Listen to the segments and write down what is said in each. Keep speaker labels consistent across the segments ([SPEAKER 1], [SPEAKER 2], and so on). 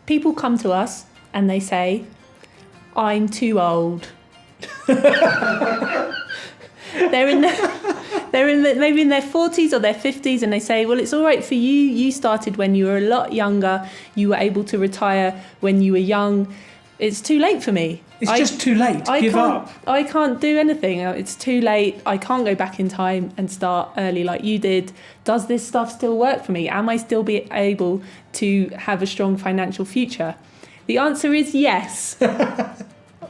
[SPEAKER 1] people come to us and they say, I'm too old. Maybe in their 40s or their 50s, and they say, well, it's all right for you. You started when you were a lot younger. You were able to retire when you were young. It's too late for me.
[SPEAKER 2] It's just too late. Give up.
[SPEAKER 1] I can't do anything. It's too late. I can't go back in time and start early like you did. Does this stuff still work for me? Am I still be able to have a strong financial future? The answer is yes.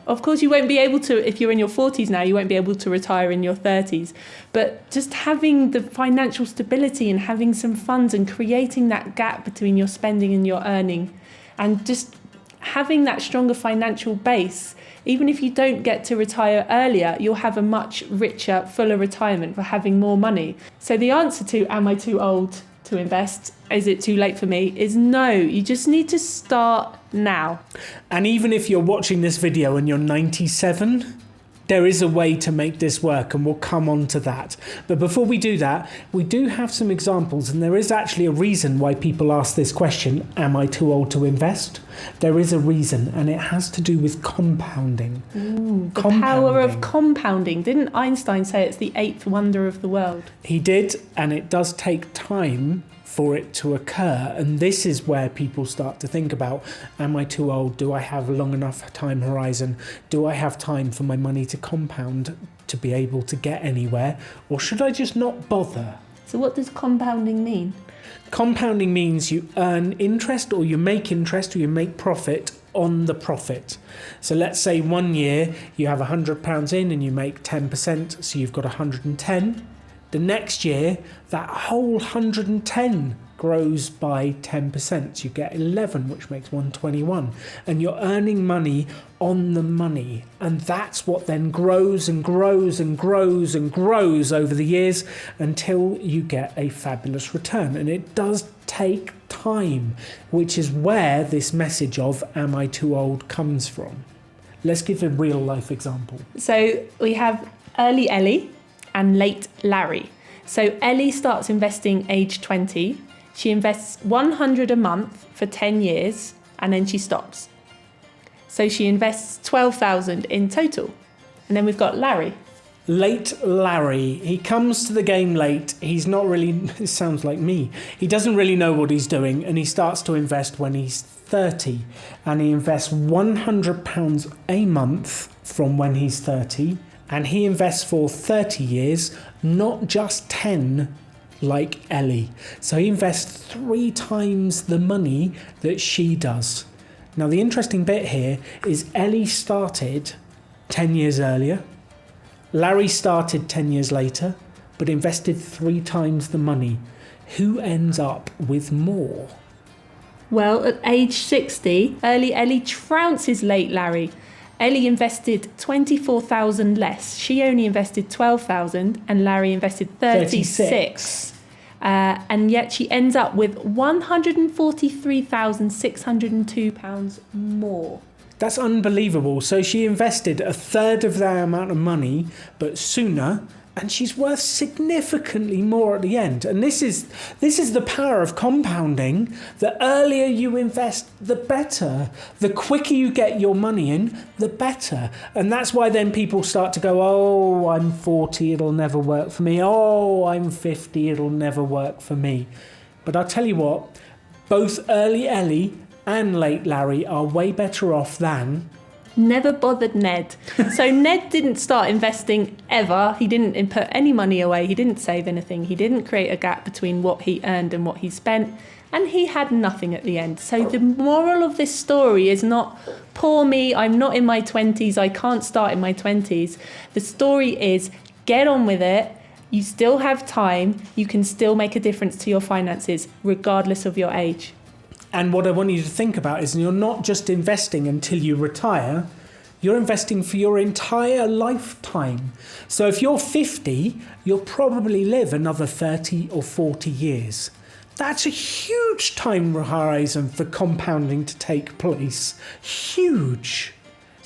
[SPEAKER 1] Of course, you won't be able to, if you're in your 40s now, you won't be able to retire in your 30s. But just having the financial stability and having some funds and creating that gap between your spending and your earning, and just having that stronger financial base, even if you don't get to retire earlier, you'll have a much richer, fuller retirement for having more money. So the answer to, am I too old to invest? Is it too late for me? Is no. You just need to start now.
[SPEAKER 2] And even if you're watching this video and you're 97, there is a way to make this work, and we'll come on to that. But before we do that, we do have some examples, and there is actually a reason why people ask this question, am I too old to invest? There is a reason, and it has to do with compounding.
[SPEAKER 1] The power of compounding. Didn't Einstein say it's the 8th wonder of the world?
[SPEAKER 2] He did, and it does take time for it to occur, and this is where people start to think about, am I too old? Do I have a long enough time horizon? Do I have time for my money to compound to be able to get anywhere, or should I just not bother?
[SPEAKER 1] So what does compounding mean?
[SPEAKER 2] Compounding means you earn interest, or you make profit on the profit. So let's say 1 year you have £100 in and you make 10%, so you've got 110. The next year, that whole 110 grows by 10%. You get 11, which makes 121. And you're earning money on the money. And that's what then grows and grows and grows and grows over the years until you get a fabulous return. And it does take time, which is where this message of, am I too old, comes from. Let's give a real life example.
[SPEAKER 1] So we have early Ellie and late Larry. So Ellie starts investing age 20. She invests 100 a month for 10 years and then she stops. So she invests 12,000 in total. And then we've got Larry.
[SPEAKER 2] Late Larry. He comes to the game late. He's not really, it sounds like me. He doesn't really know what he's doing, and he starts to invest when he's 30. And he invests £100 a month from when he's 30. And he invests for 30 years, not just 10 like Ellie. So he invests 3 times the money that she does. Now the interesting bit here is Ellie started 10 years earlier. Larry started 10 years later, but invested 3 times the money. Who ends up with more?
[SPEAKER 1] Well, at age 60, early Ellie trounces late Larry. Ellie invested 24,000 less. She only invested 12,000 and Larry invested 36. And yet she ends up with £143,602 more.
[SPEAKER 2] That's unbelievable. So she invested a third of that amount of money, but sooner, and she's worth significantly more at the end. And this is the power of compounding. The earlier you invest, the better. The quicker you get your money in, the better. And that's why then people start to go, oh, I'm 40, it'll never work for me. Oh, I'm 50, it'll never work for me. But I'll tell you what, both early Ellie and late Larry are way better off than...
[SPEAKER 1] Never bothered Ned. So Ned didn't start investing ever. He didn't put any money away. He didn't save anything. He didn't create a gap between what he earned and what he spent. And he had nothing at the end. So the moral of this story is not, poor me, I'm not in my 20s, I can't start in my 20s. The story is, get on with it. You still have time. You can still make a difference to your finances, regardless of your age.
[SPEAKER 2] And what I want you to think about is you're not just investing until you retire, you're investing for your entire lifetime. So if you're 50, you'll probably live another 30 or 40 years. That's a huge time horizon for compounding to take place. Huge.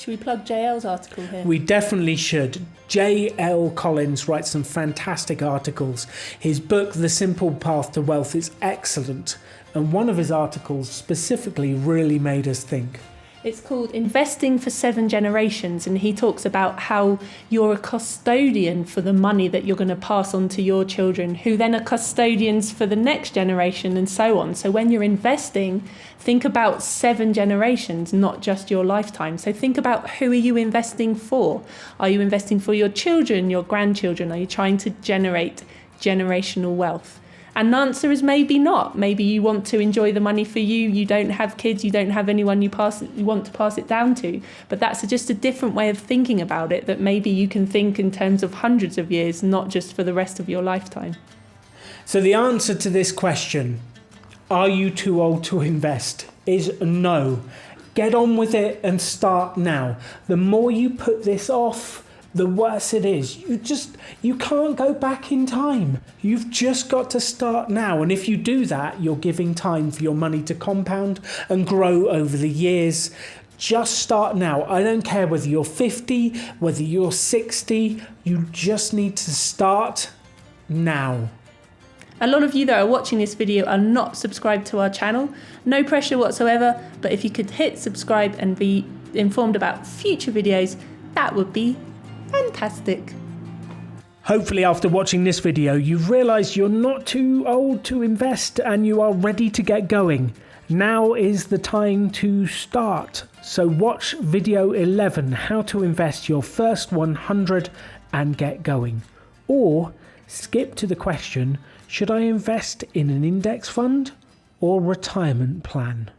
[SPEAKER 1] Should we plug JL's article here?
[SPEAKER 2] We definitely should. J.L. Collins writes some fantastic articles. His book, The Simple Path to Wealth, is excellent. And one of his articles specifically really made us think.
[SPEAKER 1] It's called Investing for 7 Generations, and he talks about how you're a custodian for the money that you're going to pass on to your children, who then are custodians for the next generation, and so on. So when you're investing, think about 7 generations, not just your lifetime. So think about, who are you investing for? Are you investing for your children, your grandchildren? Are you trying to generate generational wealth? And the answer is maybe not. Maybe you want to enjoy the money for you. You don't have kids. You don't have anyone you want to pass it down to. But that's just a different way of thinking about it, that maybe you can think in terms of hundreds of years, not just for the rest of your lifetime.
[SPEAKER 2] So the answer to this question, are you too old to invest, is no. Get on with it and start now. The more you put this off, the worse it is. You can't go back in time. You've just got to start now. And if you do that, you're giving time for your money to compound and grow over the years. Just start now. I don't care whether you're 50, whether you're 60, you just need to start now.
[SPEAKER 1] A lot of you that are watching this video are not subscribed to our channel. No pressure whatsoever, but if you could hit subscribe and be informed about future videos, that would be fantastic.
[SPEAKER 2] Hopefully after watching this video, you've realised you're not too old to invest and you are ready to get going. Now is the time to start. So watch video 11, how to invest your first 100 and get going. Or skip to the question, should I invest in an index fund or retirement plan?